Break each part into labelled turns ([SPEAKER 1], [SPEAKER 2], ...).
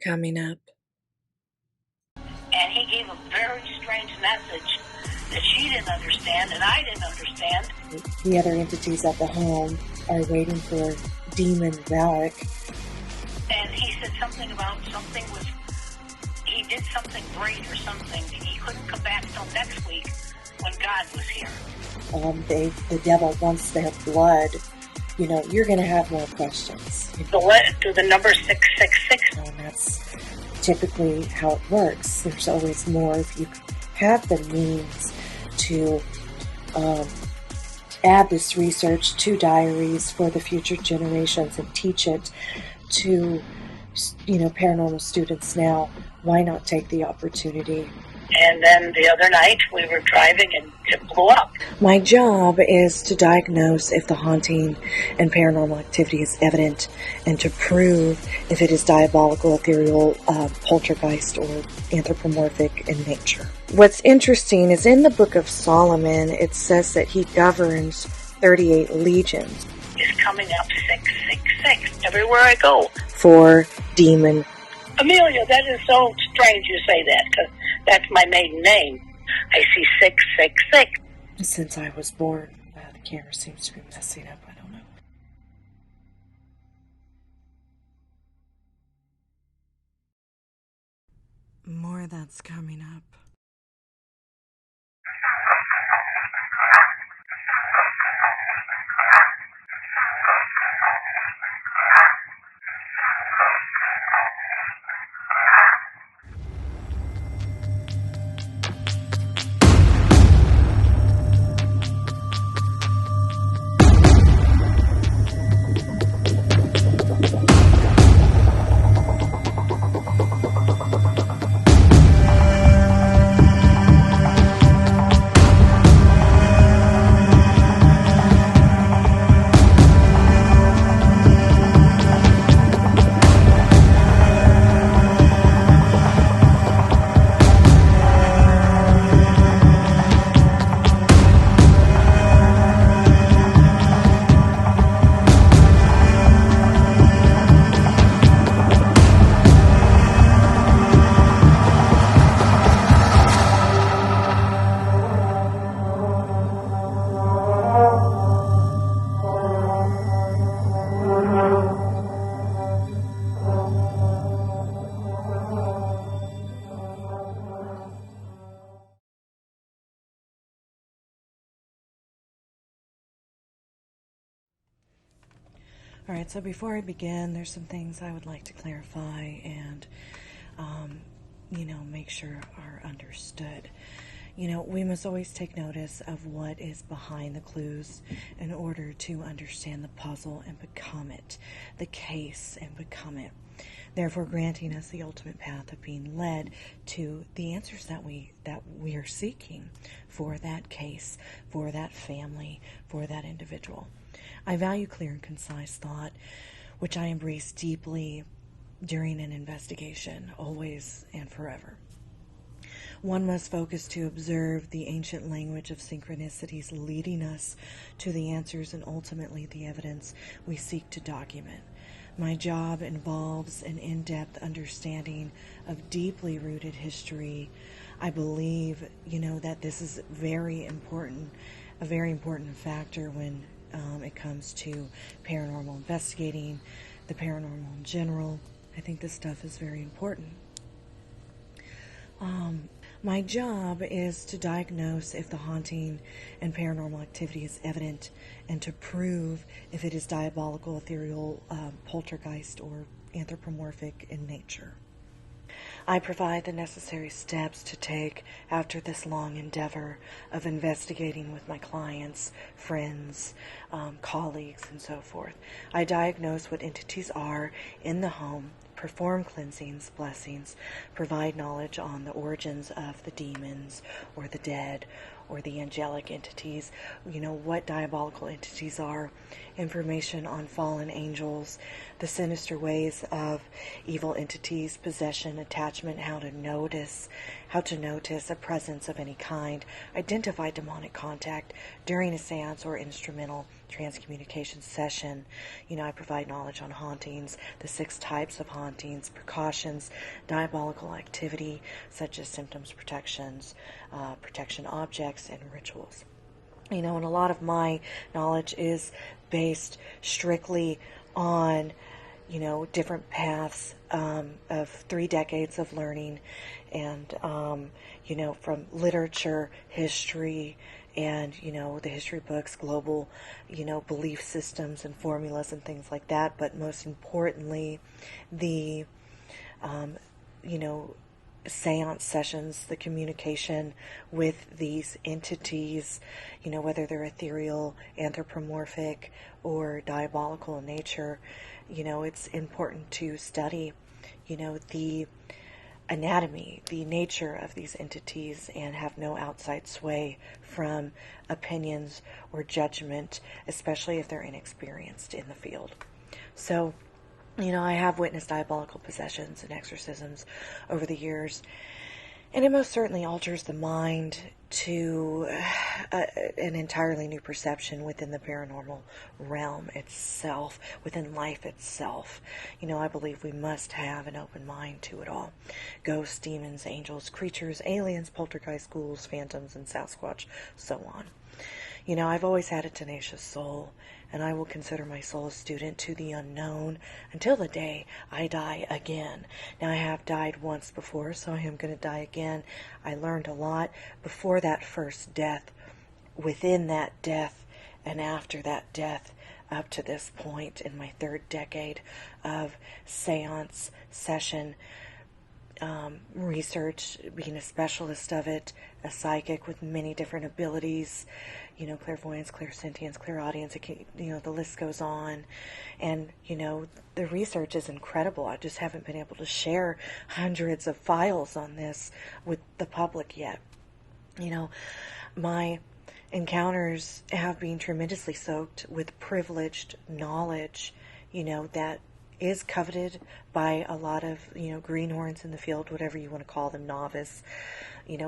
[SPEAKER 1] coming up.
[SPEAKER 2] And he gave a very strange message that she didn't understand and I didn't understand.
[SPEAKER 1] The other entities at the home are waiting for demon VALAC.
[SPEAKER 2] And he said something about he did something great or something. He couldn't come back till next week when God was here.
[SPEAKER 1] The devil wants their blood. You know, you're going to have more questions.
[SPEAKER 2] To the number 666.
[SPEAKER 1] And that's typically how it works. There's always more. If you have the means to add this research to diaries for the future generations and teach it to, paranormal students now, why not take the opportunity?
[SPEAKER 2] And then the other night we were driving and it blew up.
[SPEAKER 1] My job is to diagnose if the haunting and paranormal activity is evident and to prove if it is diabolical, ethereal, poltergeist, or anthropomorphic in nature. What's interesting is in the Book of Solomon, it says that he governs 38 legions.
[SPEAKER 2] It's coming up 666 everywhere I go.
[SPEAKER 1] For demon.
[SPEAKER 2] Amelia, that is so strange you say that, because that's my maiden name. I see 666.
[SPEAKER 1] Since I was born, the camera seems to be messing up. I don't know. More that's coming up. Alright, so before I begin, there's some things I would like to clarify and, make sure are understood. We must always take notice of what is behind the clues in order to understand the puzzle and become it, the case and become it. Therefore, granting us the ultimate path of being led to the answers that we are seeking for that case, for that family, for that individual. I value clear and concise thought, which I embrace deeply during an investigation, always and forever. One must focus to observe the ancient language of synchronicities leading us to the answers and ultimately the evidence we seek to document. My job involves an in-depth understanding of deeply rooted history. I believe, that this is a very important factor when it comes to paranormal investigating, the paranormal in general. I think this stuff is very important. My job is to diagnose if the haunting and paranormal activity is evident and to prove if it is diabolical, ethereal, poltergeist, or anthropomorphic in nature. I provide the necessary steps to take after this long endeavor of investigating with my clients, friends, colleagues, and so forth. I diagnose what entities are in the home, perform cleansings, blessings, provide knowledge on the origins of the demons or the dead or the angelic entities, what diabolical entities are, information on fallen angels, the sinister ways of evil entities, possession, attachment, how to notice, how to notice a presence of any kind, identify demonic contact during a seance or instrumental transcommunication session. I provide knowledge on hauntings, the 6 types of hauntings, precautions, diabolical activity, such as symptoms, protections, protection objects, and rituals. And a lot of my knowledge is based strictly on, different paths of 3 decades of learning and, from literature, history, and, the history books, global, belief systems and formulas and things like that. But most importantly, the, seance sessions, the communication with these entities, whether they're ethereal, anthropomorphic, or diabolical in nature. It's important to study, the anatomy, the nature of these entities, and have no outside sway from opinions or judgment, especially if they're inexperienced in the field. So, I have witnessed diabolical possessions and exorcisms over the years, and it most certainly alters the mind to an entirely new perception within the paranormal realm itself, within life itself. I believe we must have an open mind to it all. Ghosts, demons, angels, creatures, aliens, poltergeist, ghouls, phantoms, and Sasquatch, so on. I've always had a tenacious soul, and I will consider my soul a student to the unknown until the day I die again. Now, I have died once before, so I am going to die again. I learned a lot before that first death, within that death, and after that death, up to this point in my 3rd decade of seance session research, being a specialist of it, a psychic with many different abilities, clairvoyance, clairsentience, clairaudience, the list goes on. And, the research is incredible. I just haven't been able to share hundreds of files on this with the public yet. My encounters have been tremendously soaked with privileged knowledge, that is coveted by a lot of, greenhorns in the field, whatever you want to call them, novice,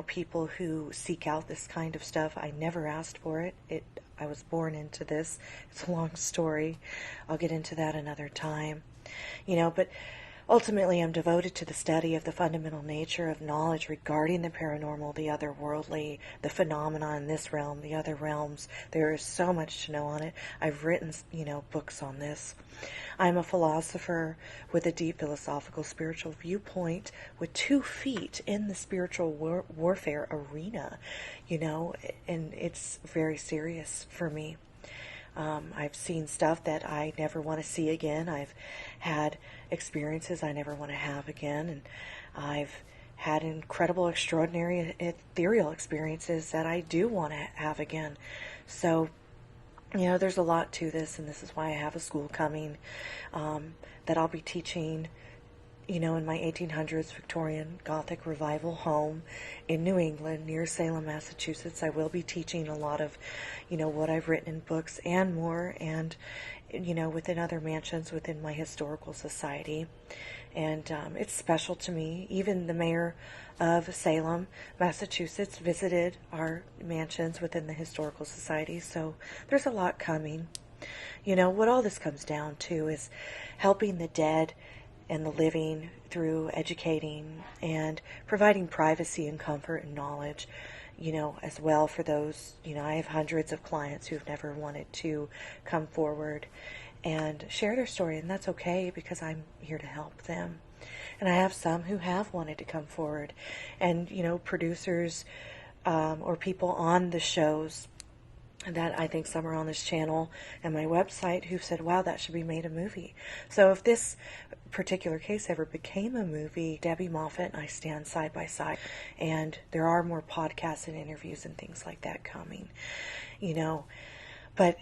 [SPEAKER 1] people who seek out this kind of stuff. I never asked for it. I was born into this. It's a long story. I'll get into that another time. But ultimately, I'm devoted to the study of the fundamental nature of knowledge regarding the paranormal, the otherworldly, the phenomena in this realm, the other realms. There is so much to know on it. I've written, books on this. I'm a philosopher with a deep philosophical spiritual viewpoint with 2 feet in the spiritual warfare arena, and it's very serious for me. I've seen stuff that I never want to see again. I've had experiences I never want to have again. And I've had incredible, extraordinary, ethereal experiences that I do want to have again. So, there's a lot to this, and this is why I have a school coming that I'll be teaching, in my 1800s Victorian Gothic revival home in New England near Salem, Massachusetts. I will be teaching a lot of, what I've written in books and more, and, within other mansions within my historical society. And it's special to me. Even the mayor of Salem, Massachusetts, visited our mansions within the historical society. So there's a lot coming. What all this comes down to is helping the dead and the living through educating and providing privacy and comfort and knowledge, as well for those, I have hundreds of clients who've never wanted to come forward and share their story, and that's okay because I'm here to help them. And I have some who have wanted to come forward, and, producers or people on the shows that I think some are on this channel and my website who've said, wow, that should be made a movie. So if this particular case ever became a movie, Debbie Moffitt and I stand side by side, and there are more podcasts and interviews and things like that coming, but,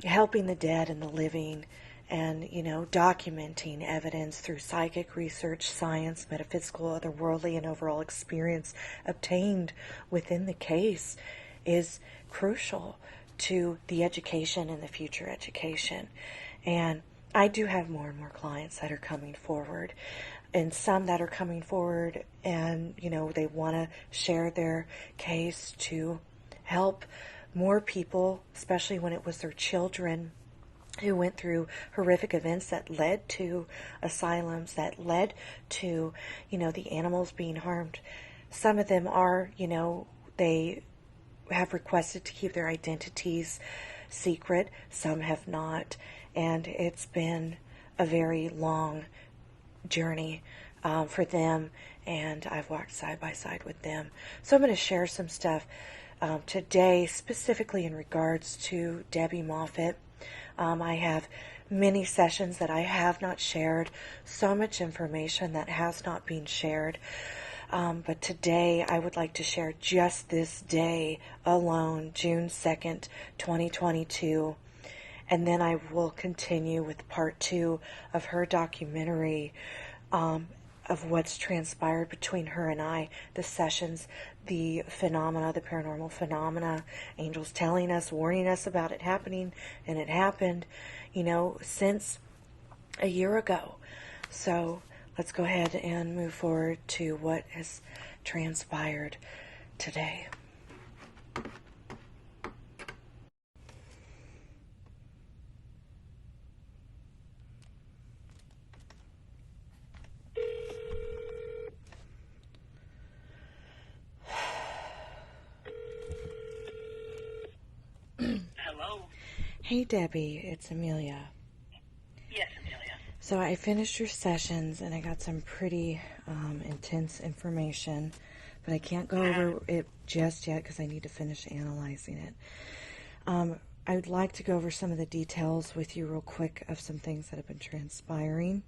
[SPEAKER 1] helping the dead and the living and, documenting evidence through psychic research, science, metaphysical, otherworldly, and overall experience obtained within the case is crucial to the education and the future education. And I do have more and more clients that are coming forward. and some that are coming forward and, they want to share their case to help more people, especially when it was their children who went through horrific events that led to asylums, that led to, the animals being harmed. Some of them are, they have requested to keep their identities secret. Some have not. And it's been a very long journey for them. And I've walked side by side with them. So I'm going to share some stuff today, specifically in regards to Debbie Moffitt. I have many sessions that I have not shared, so much information that has not been shared. But today I would like to share just this day alone, June 2nd, 2022. And then I will continue with part 2 of her documentary of what's transpired between her and I, the sessions, the phenomena, the paranormal phenomena, angels telling us, warning us about it happening, and it happened, since a year ago. So let's go ahead and move forward to what has transpired today.
[SPEAKER 2] Hello?
[SPEAKER 1] Hey Debbie, it's Amelia.
[SPEAKER 2] Yes, Amelia.
[SPEAKER 1] So I finished your sessions and I got some pretty intense information, but I can't go over it just yet because I need to finish analyzing it. I would like to go over some of the details with you real quick of some things that have been transpiring.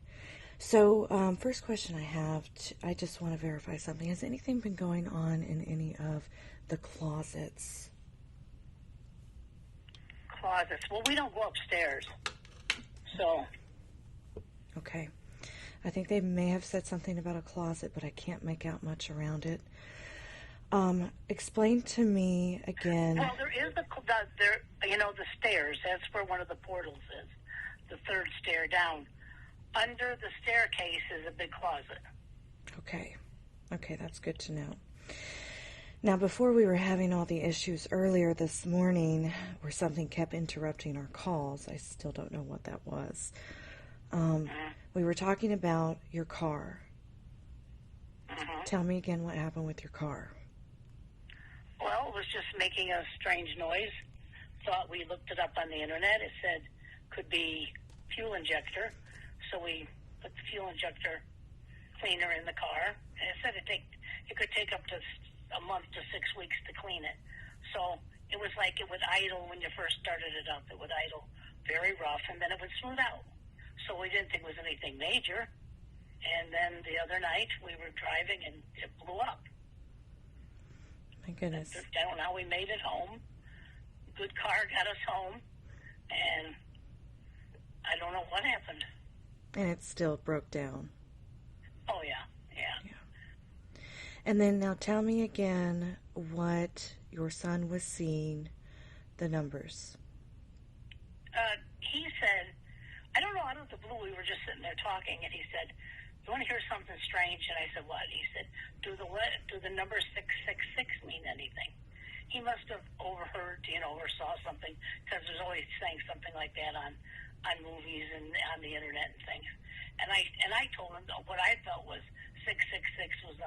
[SPEAKER 1] So first question I have, I just want to verify something. Has anything been going on in any of the closets?
[SPEAKER 2] Closets. Well, we don't go upstairs. So.
[SPEAKER 1] Okay. I think they may have said something about a closet, but I can't make out much around it. Explain to me again.
[SPEAKER 2] Well, there is the stairs. That's where one of the portals is. The third stair down. Under the staircase is a big closet.
[SPEAKER 1] Okay. Okay, that's good to know. Now, before we were having all the issues earlier this morning, where something kept interrupting our calls, I still don't know what that was. We were talking about your car. Tell me again what happened with your car.
[SPEAKER 2] Well, it was just making a strange noise. Thought we looked it up on the internet. It said could be fuel injector. So we put the fuel injector cleaner in the car. And it said it could take up to a month to 6 weeks to clean it. So it was like it would idle when you first started it up. It would idle very rough, and then it would smooth out. So we didn't think it was anything major. And then the other night, we were driving, and it blew up.
[SPEAKER 1] My goodness.
[SPEAKER 2] I don't know how we made it home. Good car got us home, and I don't know what happened.
[SPEAKER 1] And it still broke down.
[SPEAKER 2] Oh, yeah.
[SPEAKER 1] And then now tell me again what your son was seeing, the numbers.
[SPEAKER 2] He said, I don't know, out of the blue, we were just sitting there talking, and he said, you want to hear something strange? And I said, what? He said, do the number 666 mean anything? He must have overheard, or saw something, because there's always saying something like that on movies and on the internet and things. And I told him what I felt was 666 was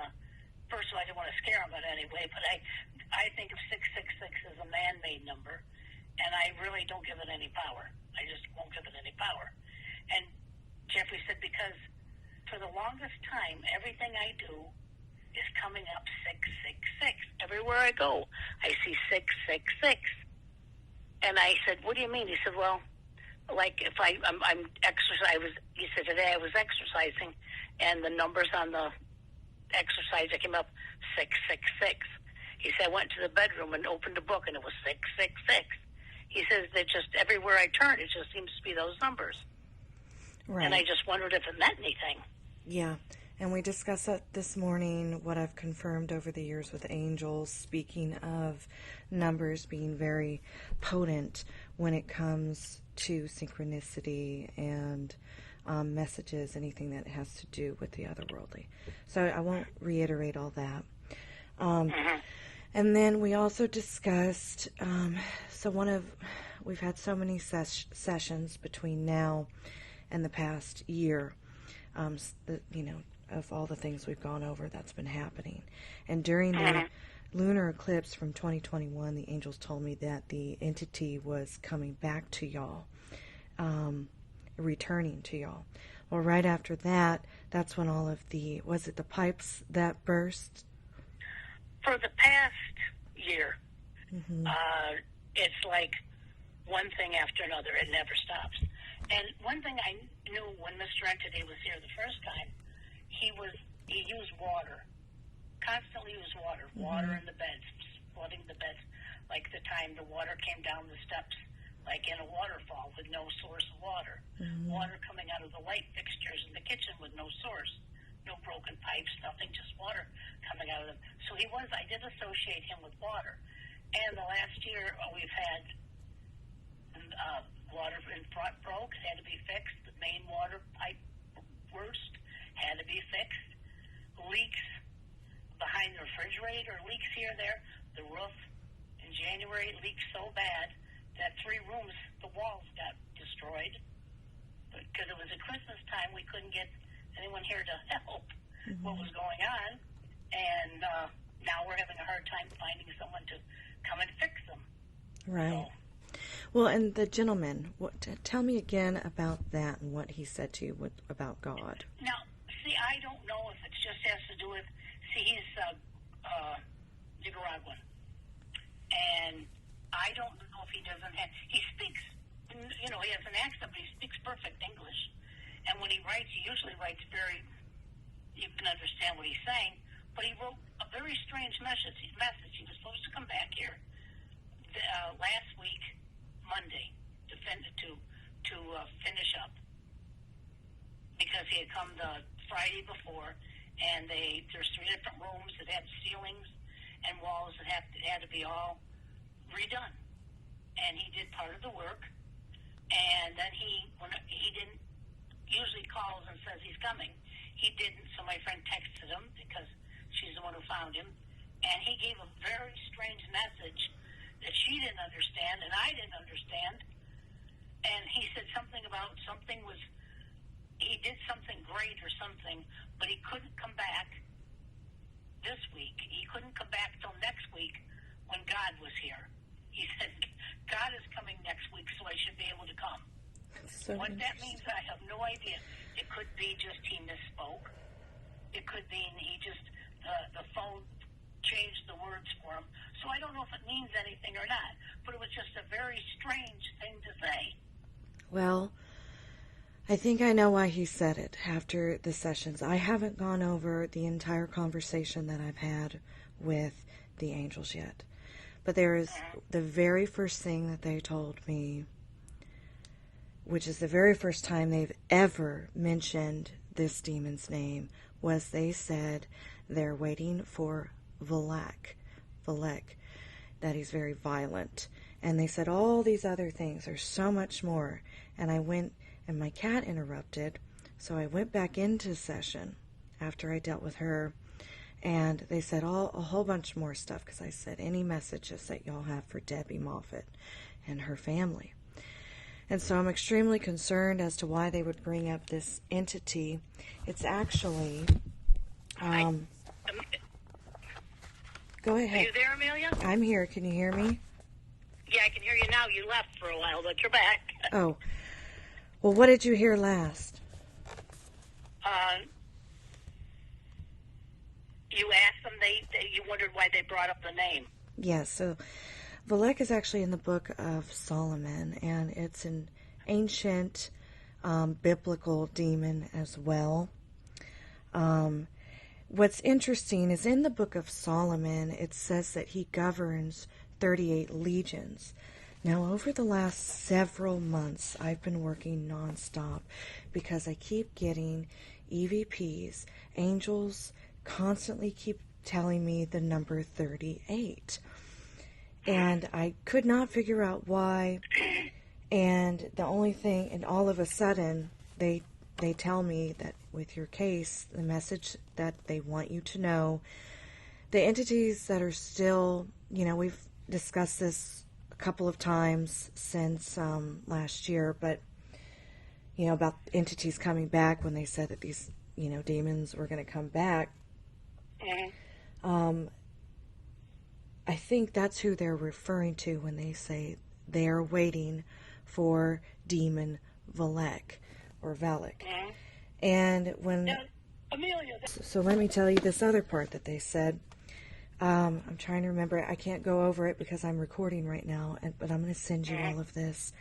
[SPEAKER 2] first of all, I didn't want to scare him, but anyway, but I think of 666 as a man-made number, and I really don't give it any power. I just won't give it any power. And Jeffrey said, because for the longest time, everything I do is coming up 666. Everywhere I go, I see 666. And I said, what do you mean? He said, well, like if I'm exercise. He said, today I was exercising, and the numbers on the exercise, it came up 666. He said, I went to the bedroom and opened a book, and it was 666. He says that just everywhere I turn, it just seems to be those numbers. Right. And I just wondered if it meant anything.
[SPEAKER 1] Yeah. And we discussed that this morning, what I've confirmed over the years with angels, speaking of numbers being very potent when it comes to synchronicity and messages, anything that has to do with the otherworldly. So I won't reiterate all that. And then we also discussed, we've had so many sessions between now and the past year, of all the things we've gone over that's been happening. And during the lunar eclipse from 2021, the angels told me that the entity was coming back to y'all, returning to y'all. Well, right after that, that's when all of the pipes that burst?
[SPEAKER 2] For the past year, it's like one thing after another. It never stops. And one thing I knew when Mr. Entity was here the first time, he used water, constantly used water in the beds, flooding the beds. Like the time the water came down the steps, like in a waterfall with no source of water. Water coming out of the light fixtures in the kitchen with no source. No broken pipes, nothing, just water coming out of them. So I did associate him with water. And the last year, we've had water in front broke, had to be fixed. The main water pipe burst, had to be fixed. Leaks behind the refrigerator, leaks here and there. The roof in January leaked so bad that 3 rooms, the walls got destroyed. Because it was at Christmas time, we couldn't get anyone here to help what was going on, and now we're having a hard time finding someone to come and fix them.
[SPEAKER 1] Right. Well, and the gentleman, tell me again about that and what he said to you about God.
[SPEAKER 2] Now, see, I don't know if it just has to do with, he's Nicaraguan, and I don't know if he doesn't have, he speaks, he has an accent, but he speaks perfect English. And when he writes, he usually writes you can understand what he's saying, but he wrote a very strange message. He was supposed to come back here last week, Monday, to finish up, because he had come the Friday before, and there's 3 different rooms that had ceilings and walls that had to be all redone. And he did part of the work, and then he didn't usually calls and says he's coming. He didn't, so my friend texted him because she's the one who found him, and he gave a very strange message that she didn't understand and I didn't understand. And he said something about he did something great or something, but he couldn't come back this week. He couldn't come back till next week when God was here. He said, God is coming next week, so I should be able to come.
[SPEAKER 1] So
[SPEAKER 2] what that means, I have no idea. It could be just he misspoke. It could be he just, the phone changed the words for him. So I don't know if it means anything or not, but it was just a very strange thing to say.
[SPEAKER 1] Well, I think I know why he said it after the sessions. I haven't gone over the entire conversation that I've had with the angels yet. But there is the very first thing that they told me, which is the very first time they've ever mentioned this demon's name, was they said they're waiting for VALAC, that he's very violent. And they said all these other things. There's so much more. And I went, and my cat interrupted, so I went back into session after I dealt with her, and they said a whole bunch more stuff, because I said any messages that y'all have for Debbie Moffitt and her family. And so I'm extremely concerned as to why they would bring up this entity. It's actually... go ahead.
[SPEAKER 2] Are you there, Amelia?
[SPEAKER 1] I'm here. Can you hear me?
[SPEAKER 2] Yeah, I can hear you now. You left for a while, but you're back.
[SPEAKER 1] Oh. Well, what did you hear last?
[SPEAKER 2] You asked them, you wondered why they brought up the name.
[SPEAKER 1] Yes, so VALAC is actually in the Book of Solomon, and it's an ancient biblical demon as well. What's interesting is in the Book of Solomon, it says that he governs 38 legions. Now, over the last several months, I've been working nonstop because I keep getting EVPs. Angels constantly keep telling me the number 38. And I could not figure out why. And the only thing, and all of a sudden, they they tell me that with your case, the message that they want you to know, the entities that are still, we've discussed this a couple of times since last year, but, about entities coming back when they said that these, demons were going to come back.
[SPEAKER 2] Mm-hmm.
[SPEAKER 1] I think that's who they're referring to when they say they are waiting for demon VALAC or VALAC.
[SPEAKER 2] Mm-hmm.
[SPEAKER 1] And when...
[SPEAKER 2] Now, Amelia...
[SPEAKER 1] So let me tell you this other part that they said. I'm trying to remember. I can't go over it because I'm recording right now, but I'm going to send you all of this.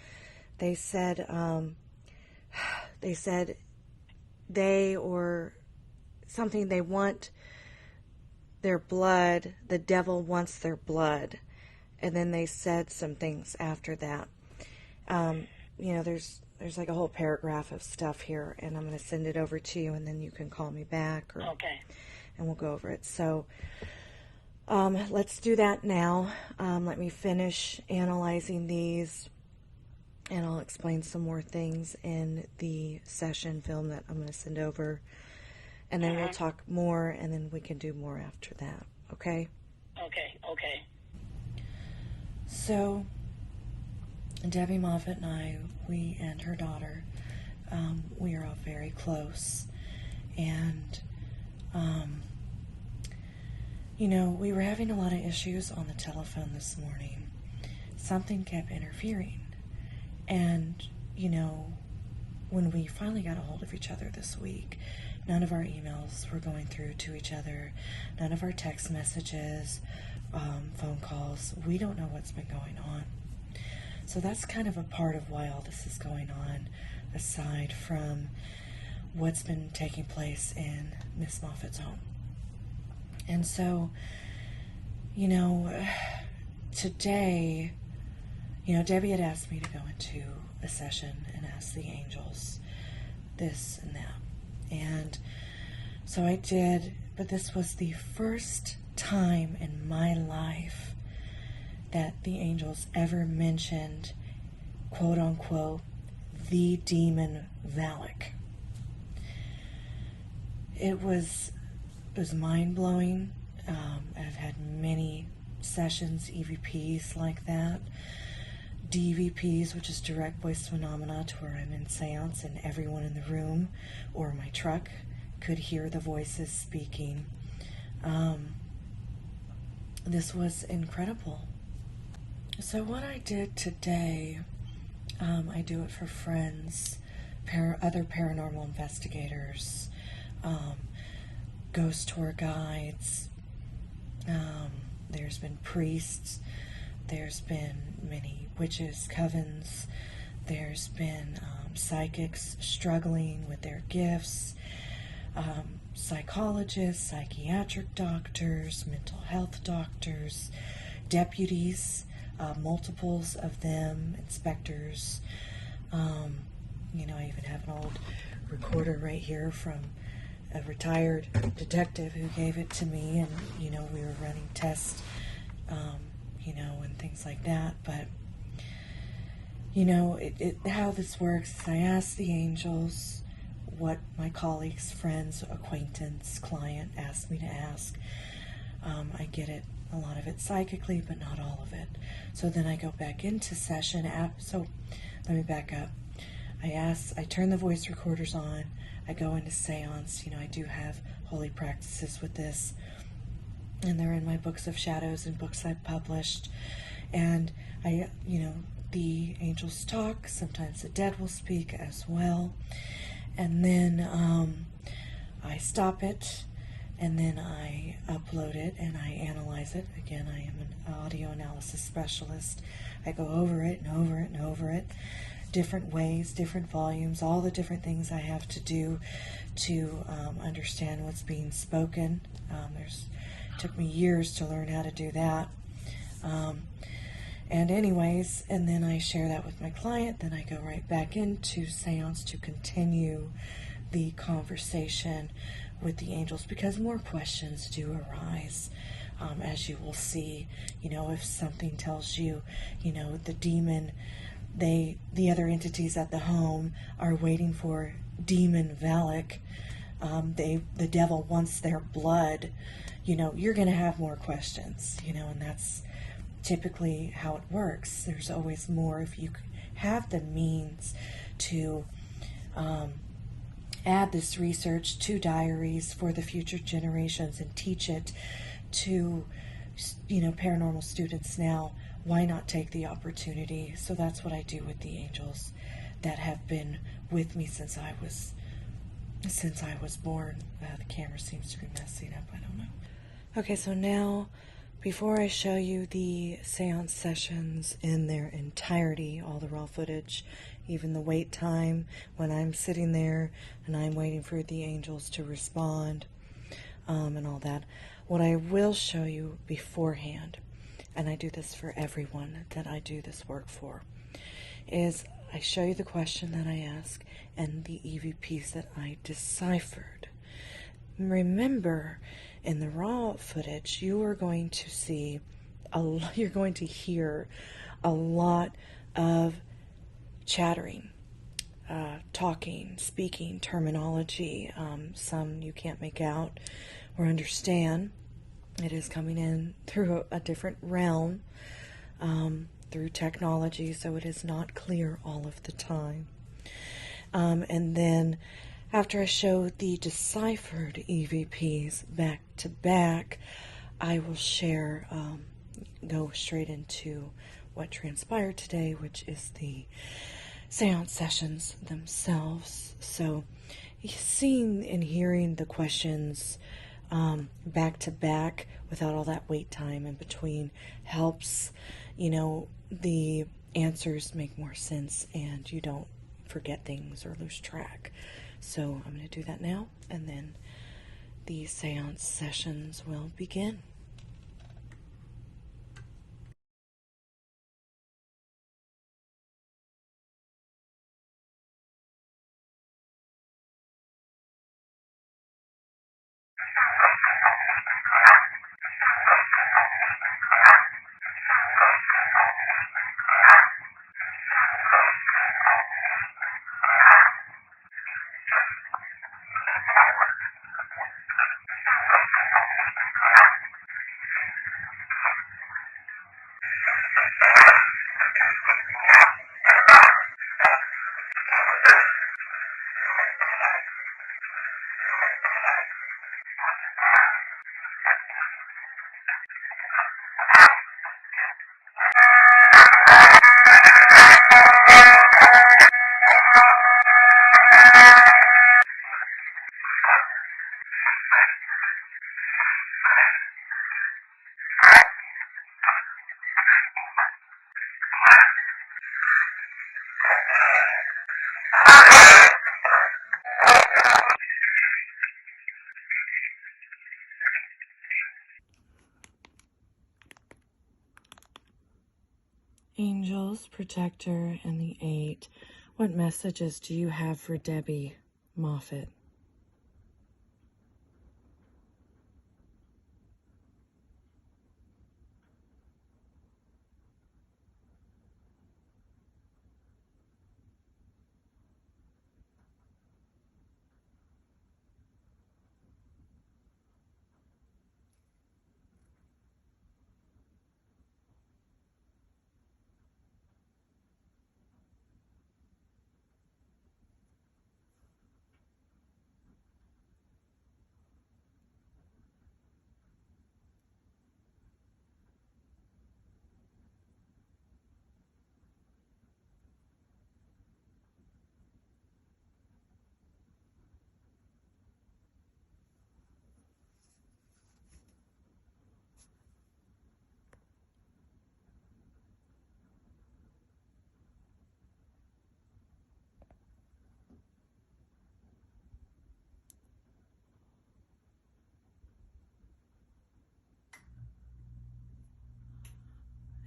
[SPEAKER 1] They said, they or something, they want their blood. The devil wants their blood. And then they said some things after that. There's like a whole paragraph of stuff here, and I'm going to send it over to you, and then you can call me back,
[SPEAKER 2] Okay.
[SPEAKER 1] and we'll go over it. So let's do that now. Let me finish analyzing these, and I'll explain some more things in the session film that I'm going to send over, and then we'll talk more, and then we can do more after that. Okay?
[SPEAKER 2] Okay.
[SPEAKER 1] So, Debbie Moffitt and I, we and her daughter, we are all very close. And, we were having a lot of issues on the telephone this morning. Something kept interfering. And, when we finally got a hold of each other this week, none of our emails were going through to each other, none of our text messages, phone calls. We don't know what's been going on. So that's kind of a part of why all this is going on, aside from what's been taking place in Miss Moffitt's home. And so, today, Debbie had asked me to go into a session and ask the angels this and that. And so I did, but this was the first time in my life that the angels ever mentioned, quote unquote, the demon VALAC. It was mind-blowing. I've had many sessions, EVPs like that. DVPs, which is direct voice phenomena, to where I'm in seance and everyone in the room or my truck could hear the voices speaking. This was incredible. So what I did today, I do it for friends, other paranormal investigators, ghost tour guides. There's been priests. There's been many witches, covens. There's been psychics struggling with their gifts, psychologists, psychiatric doctors, mental health doctors, deputies, multiples of them, inspectors. I even have an old recorder right here from a retired detective who gave it to me, and we were running tests, and things like that. But how this works is I ask the angels what my colleagues, friends, acquaintance, client asked me to ask. I get it, a lot of it psychically, but not all of it. So then I go back into session. So let me back up. I turn the voice recorders on. I go into seance. I do have holy practices with this, and they're in my books of shadows and books I've published. And the angels talk. Sometimes the dead will speak as well. And then I stop it, and then I upload it and I analyze it. Again, I am an audio analysis specialist. I go over it and over it and over it, different ways, different volumes, all the different things I have to do to understand what's being spoken. Took me years to learn how to do that. And then I share that with my client. Then I go right back into seance to continue the conversation with the angels, because more questions do arise, as you will see. If something tells you, the demon the other entities at the home are waiting for demon VALAC. The devil wants their blood. You're going to have more questions, and that's typically how it works. There's always more if you have the means to add this research to diaries for the future generations and teach it to paranormal students now. Why not take the opportunity? So that's what I do with the angels that have been with me since I was born. The camera seems to be messing up. I don't know. Okay, so now, before I show you the seance sessions in their entirety, all the raw footage, even the wait time when I'm sitting there and I'm waiting for the angels to respond, and all that, what I will show you beforehand, and I do this for everyone that I do this work for, is I show you the question that I ask and the EVPs that I deciphered. Remember, in the raw footage, you are going to see you're going to hear a lot of chattering, talking, speaking, terminology. Some you can't make out or understand. It is coming in through a different realm, through technology, so it is not clear all of the time. And then after I show the deciphered EVPs back to back, I will share, go straight into what transpired today, which is the seance sessions themselves. So seeing and hearing the questions back to back without all that wait time in between helps, the answers make more sense and you don't forget things or lose track. So I'm going to do that now, and then the seance sessions will begin. Angels, Protector, and the 8. What messages do you have for Debbie Moffitt?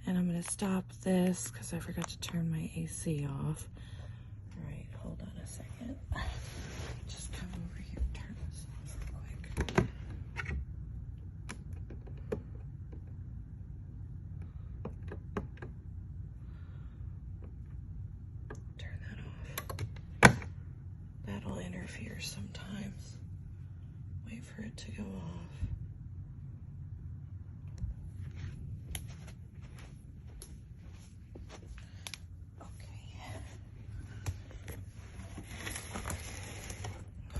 [SPEAKER 1] And I'm going to stop this because I forgot to turn my AC off. All right, hold on a second. Just come over here and turn this off real quick. It'll interfere sometimes. Wait for it to go off.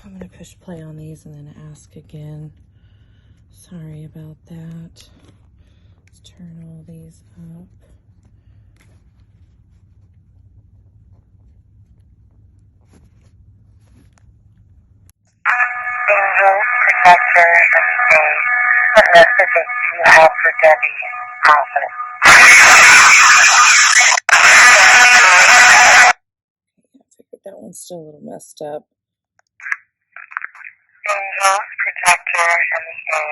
[SPEAKER 1] I'm going to push play on these and then ask again. Sorry about that. Let's turn all these up.
[SPEAKER 3] Angel, protector, and stay. What messages do you have for Debbie Moffitt?
[SPEAKER 1] I figured that one's still a little messed up.
[SPEAKER 3] Angels, protector, and stay.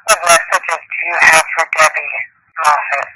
[SPEAKER 3] What messages do you have for Debbie Moffitt?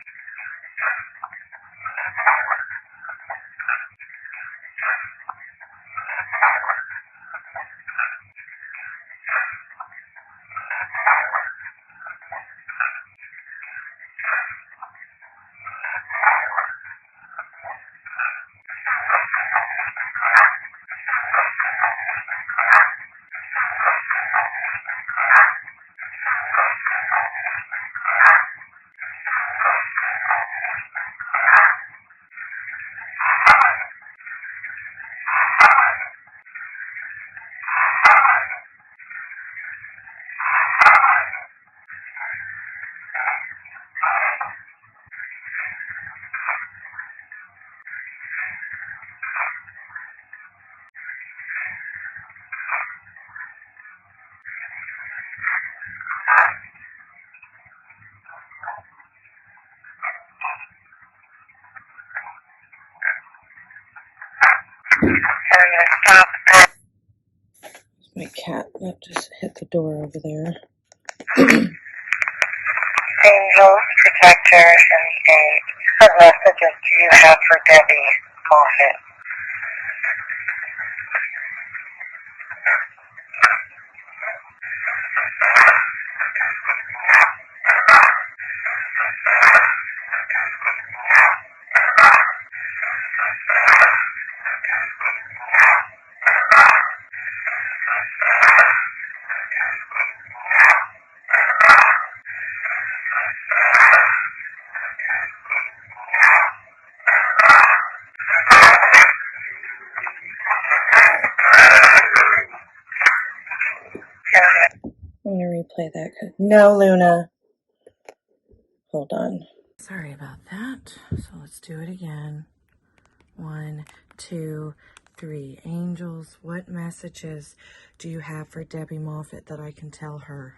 [SPEAKER 1] My cat just hit the door over there.
[SPEAKER 3] Angels, protector, and stay. What messages do you have for Debbie Moffitt?
[SPEAKER 1] I'm going to replay that. No, Luna. Hold on. Sorry about that. So let's do it again. 1, 2, 3. Angels, what messages do you have for Debbie Moffitt that I can tell her?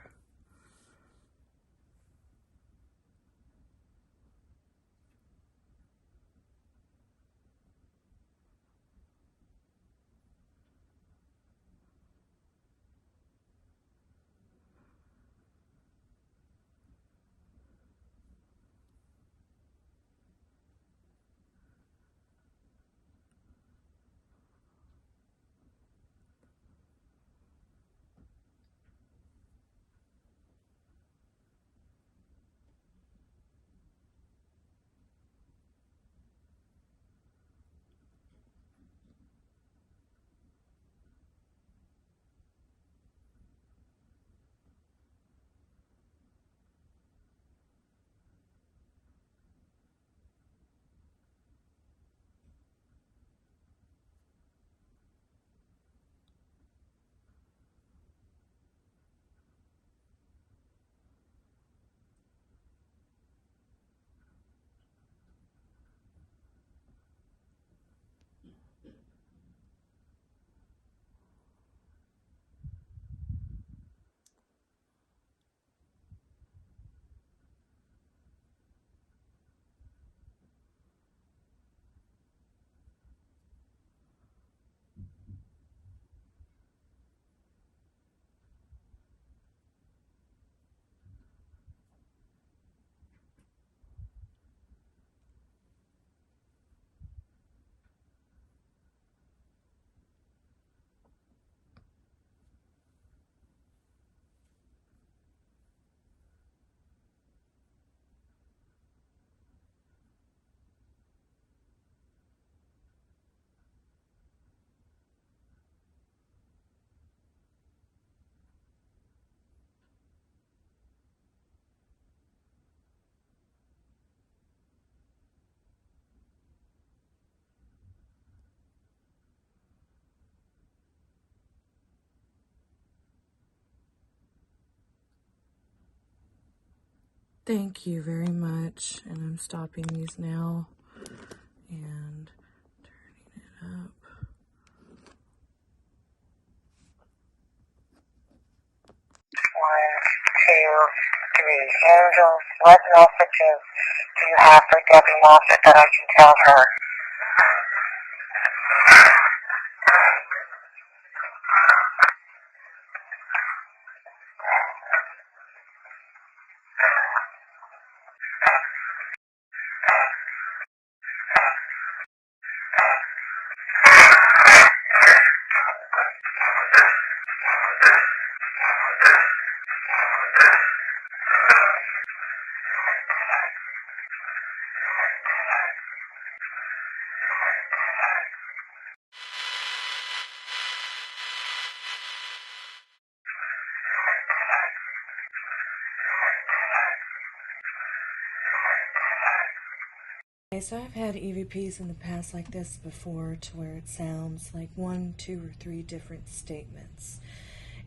[SPEAKER 1] Thank you very much. And I'm stopping these now and turning it up.
[SPEAKER 3] One, two, three. Angels, what messages do you have for Debbie Moffitt that I can tell her?
[SPEAKER 1] Okay, so I've had EVPs in the past like this before, to where it sounds like 1, 2, or 3 different statements.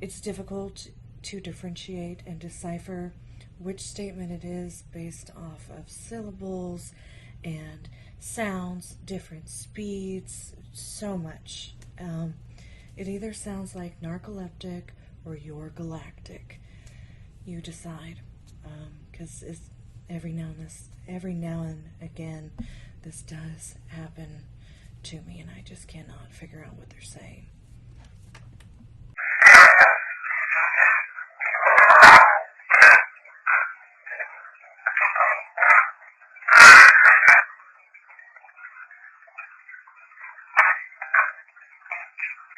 [SPEAKER 1] It's difficult to differentiate and decipher which statement it is based off of syllables and sounds, different speeds, so much. It either sounds like narcoleptic or you're galactic. You decide, because every now and again, this does happen to me, and I just cannot figure out what they're saying.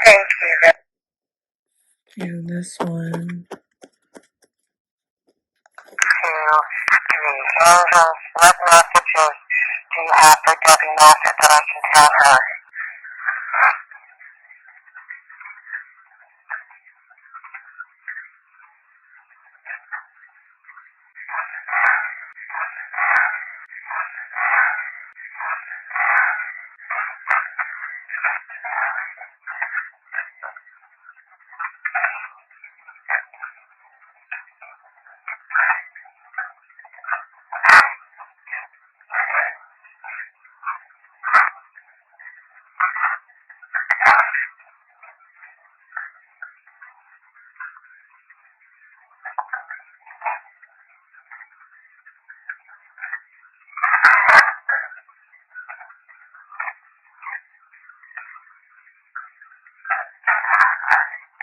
[SPEAKER 3] Thank you.
[SPEAKER 1] And this one.
[SPEAKER 3] 2, 3. Angels, what messages do you have for Debbie Moffitt that I can tell her?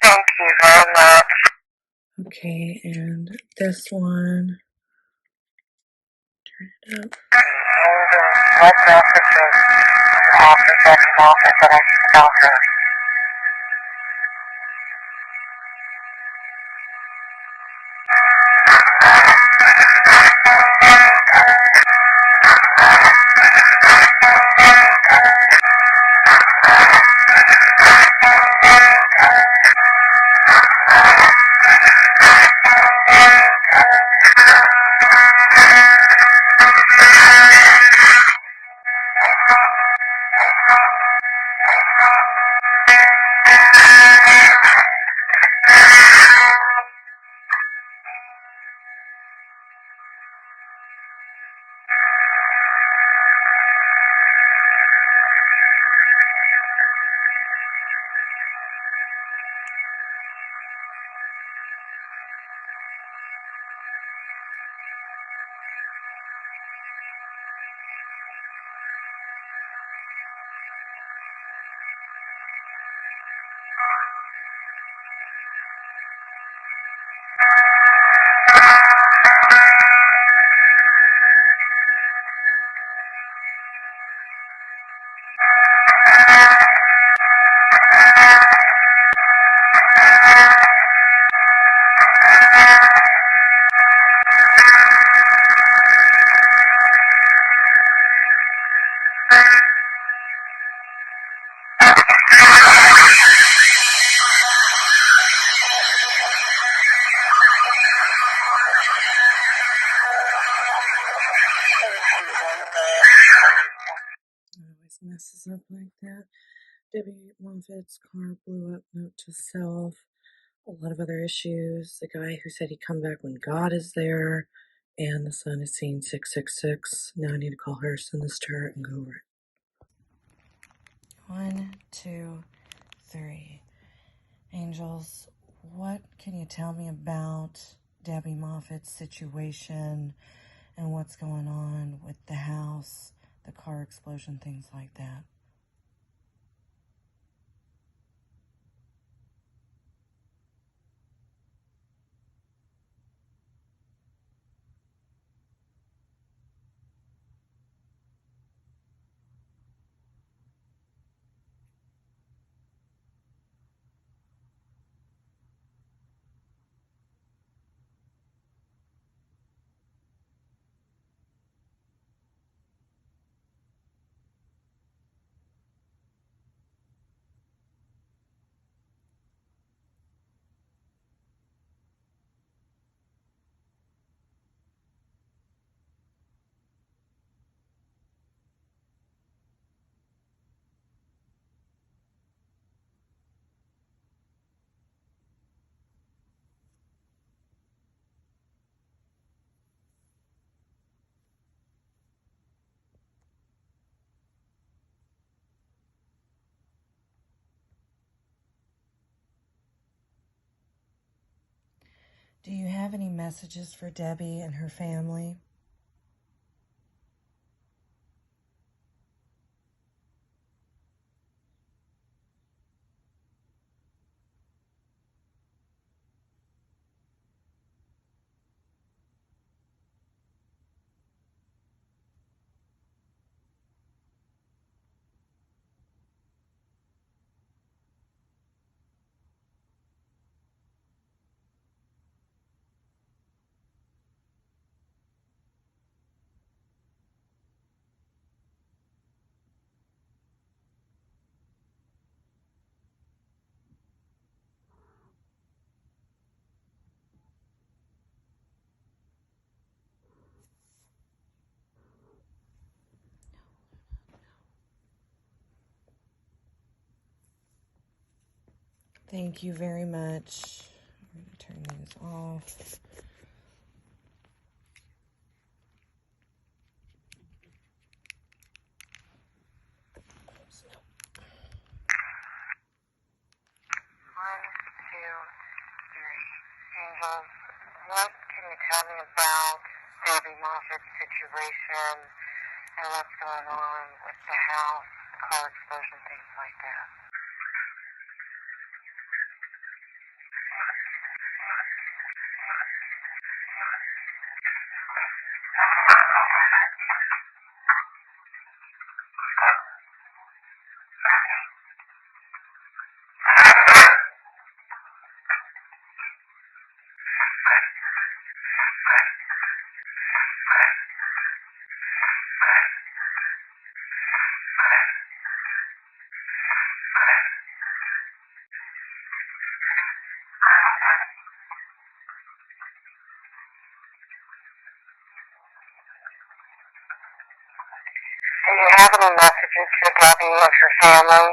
[SPEAKER 3] Thank you very much.
[SPEAKER 1] Okay, and this one. Turn it up.
[SPEAKER 3] Angels, what messages do you have for Debbie Moffitt that I can tell her?
[SPEAKER 1] It always messes up like that. Debbie Moffitt's car blew up, note to self, a lot of other issues. The guy who said he'd come back when God is there, And the sun is seeing 666. Now I need to call her, send this to her, and go over it. 1, 2, 3. Angels, what can you tell me about Debbie Moffitt's situation and what's going on with the house, the car explosion, things like that? Do you have any messages for Debbie and her family? Thank you very much. I'm going to turn these off.
[SPEAKER 3] One, two, three. Angels, what can you tell me about Debbie Moffitt's situation and what's going on with the house, car explosion, things like that? Do you have any messages for Debbie and her family?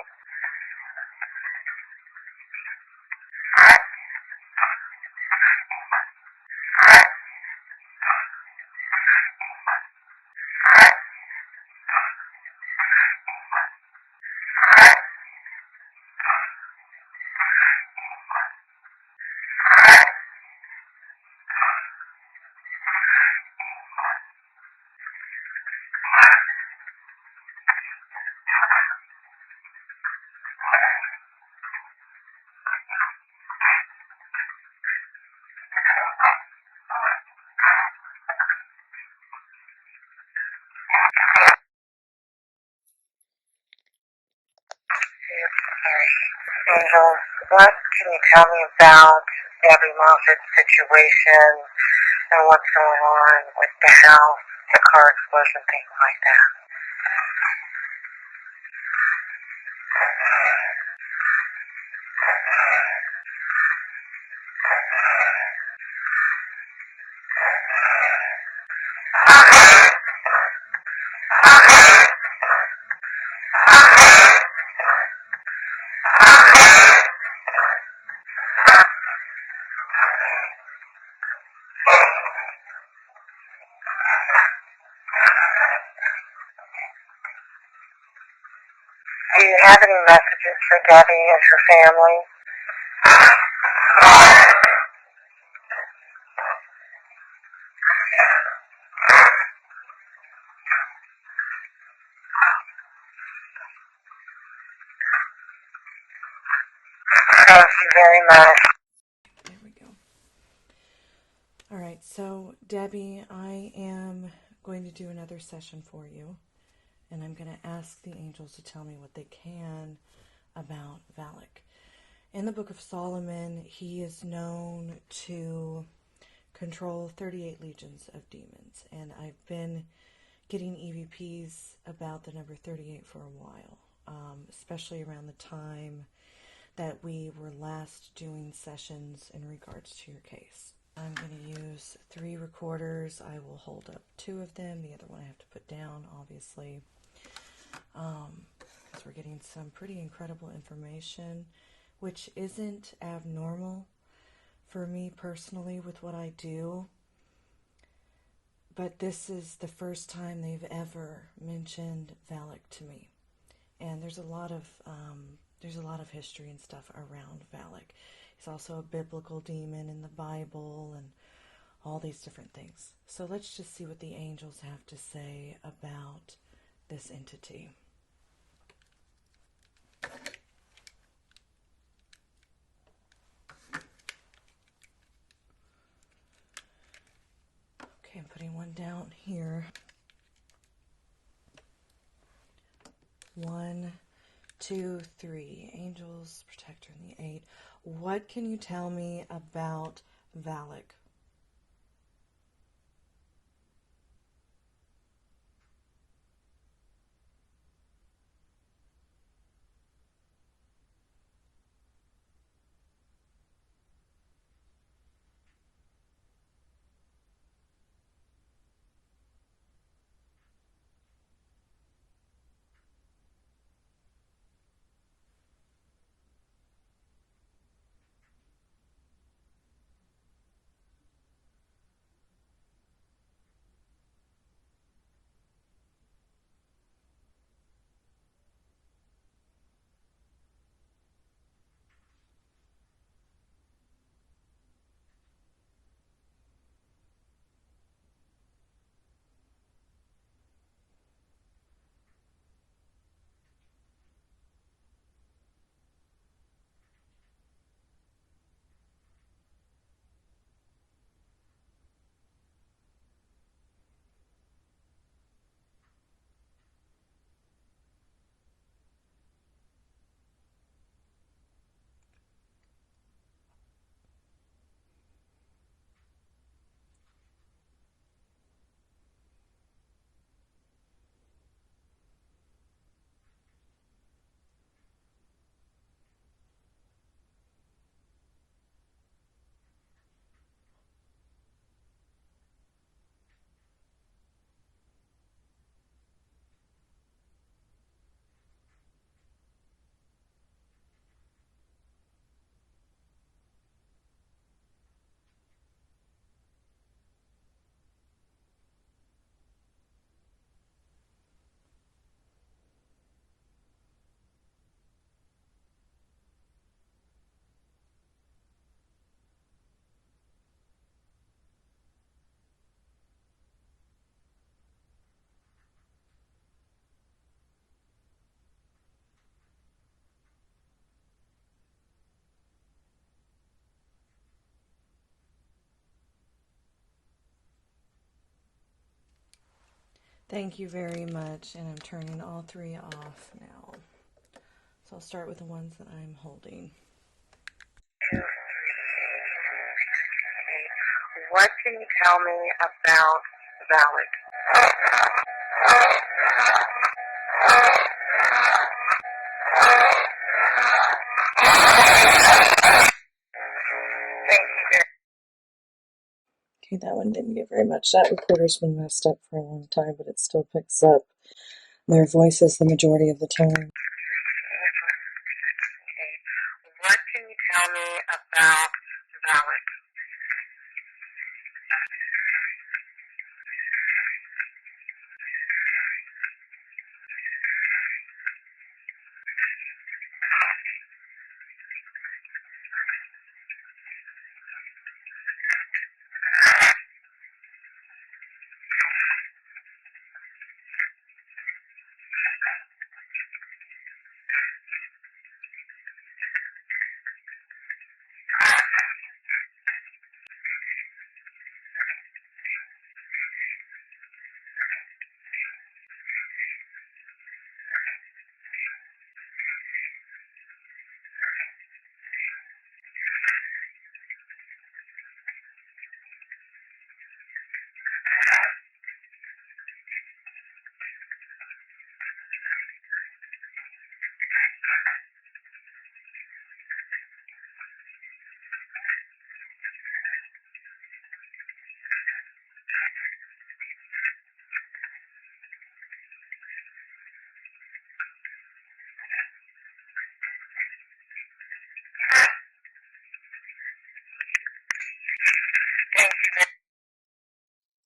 [SPEAKER 3] Angels, what can you tell me about Debbie Moffitt's situation and what's going on with the house, the car explosion, things like that? have any messages for Debbie and her family? Thank you very much.
[SPEAKER 1] There we go. All right, so Debbie, I am going to do another session for you, and I'm going to ask the angels to tell me what they can about VALAC. In the Book of Solomon, he is known to control 38 legions of demons, and I've been getting EVPs about the number 38 for a while, especially around the time that we were last doing sessions in regards to your case. I'm going to use 3 recorders. I will hold up 2 of them. The other one I have to put down, obviously, because we're getting some pretty incredible information, which isn't abnormal for me personally with what I do. But this is the first time they've ever mentioned VALAC to me, and there's a lot of history and stuff around VALAC. He's also a biblical demon in the Bible and all these different things. So let's just see what the angels have to say about this entity. Okay, I'm putting one down here. 1, 2, 3. Angels, protector, and the 8. What can you tell me about VALAC? Thank you very much, and I'm turning all 3 off now. So I'll start with the ones that I'm holding.
[SPEAKER 3] What can you tell me about VALAC?
[SPEAKER 1] Okay, that one didn't get very much. That recorder's been messed up for a long time, but it still picks up their voices the majority of the time.
[SPEAKER 3] Okay. What can you tell me about VALAC?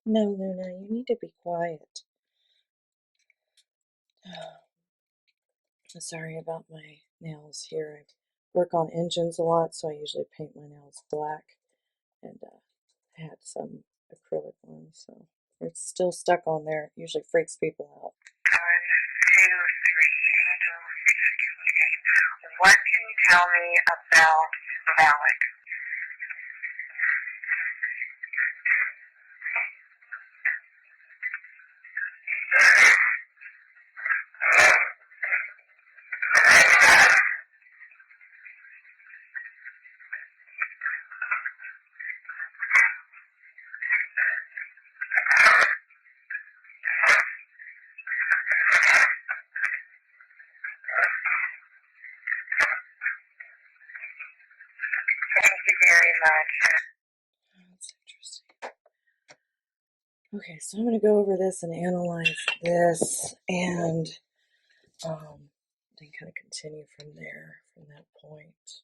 [SPEAKER 1] No, Luna, you need to be quiet. Sorry about my nails here. I work on engines a lot, so I usually paint my nails black. And I had some acrylic ones, so it's still stuck on there. It usually freaks people out.
[SPEAKER 3] 1, 2, 3. What can you tell me about VALAC? Thank you very much.
[SPEAKER 1] That's interesting. Okay, so I'm going to go over this and analyze this and then kind of continue from there, from that point.